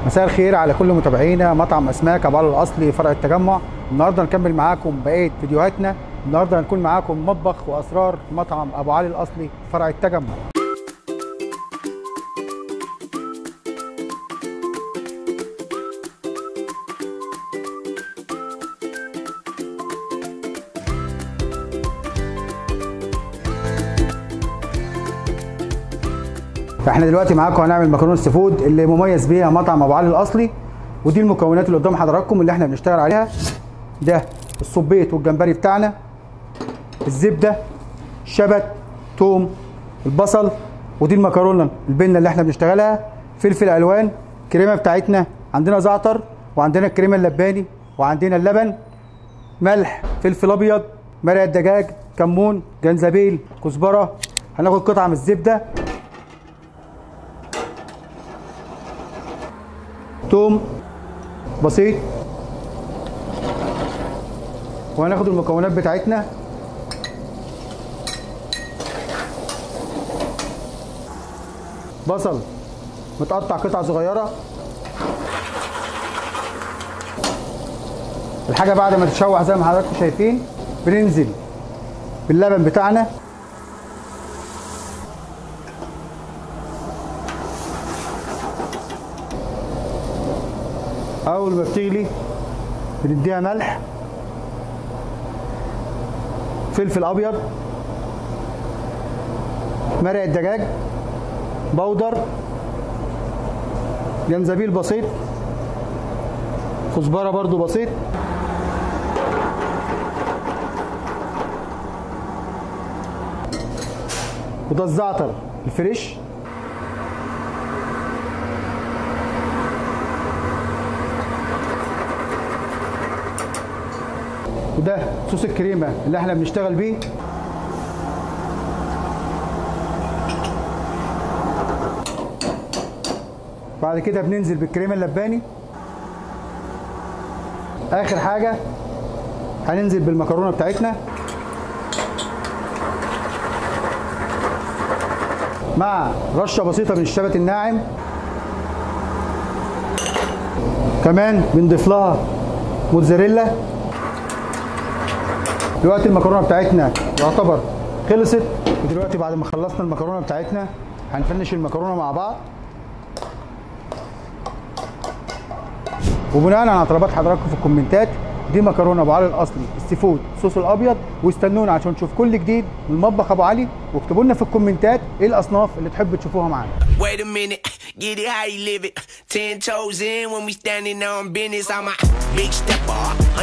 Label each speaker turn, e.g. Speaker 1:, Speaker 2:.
Speaker 1: مساء الخير على كل متابعينا مطعم اسماك ابو علي الاصلي فرع التجمع. النهارده هنكمل معاكم بقيه فيديوهاتنا. النهارده هنكون معاكم مطبخ واسرار مطعم ابو علي الاصلي فرع التجمع. فاحنا دلوقتي معاكم هنعمل مكرونه السي فود اللي مميز بيها مطعم ابو علي الاصلي، ودي المكونات اللي قدام حضراتكم اللي احنا بنشتغل عليها. ده الصبيط والجمبري بتاعنا، الزبده، الشبت، توم، البصل، ودي المكرونه البنه اللي احنا بنشتغلها، فلفل الوان، الكريمه بتاعتنا، عندنا زعتر وعندنا الكريمه اللباني وعندنا اللبن، ملح، فلفل ابيض، مرق الدجاج، كمون، جنزبيل، كزبره. هناخد قطعه من الزبده، توم بسيط، وهناخد المكونات بتاعتنا. بصل متقطع قطع صغيره. الحاجه بعد ما تتشوح زي ما حضراتكم شايفين بننزل باللبن بتاعنا. اول ما بتغلي بنديها ملح، فلفل ابيض، مرق الدجاج بودر، جنزبيل بسيط، كزبره برضو بسيط، وده الزعتر الفريش، وده صوص الكريمه اللي احنا بنشتغل بيه. بعد كده بننزل بالكريمه اللباني. اخر حاجه هننزل بالمكرونه بتاعتنا مع رشه بسيطه من الشبت الناعم. كمان بنضيف لها موتزاريلا. دلوقتي المكرونه بتاعتنا يعتبر خلصت، ودلوقتي بعد ما خلصنا المكرونه بتاعتنا هنفنش المكرونه مع بعض. وبناء على طلبات حضراتكم في الكومنتات، دي مكرونه ابو علي الاصلي السي فود الصوص الابيض. واستنونا عشان نشوف كل جديد من مطبخ ابو علي، واكتبوا لنا في الكومنتات ايه الاصناف اللي تحبوا تشوفوها معانا.
Speaker 2: Wait a minute, get it how you live it. 10 toes in when we standing on business. I'm a big stepper.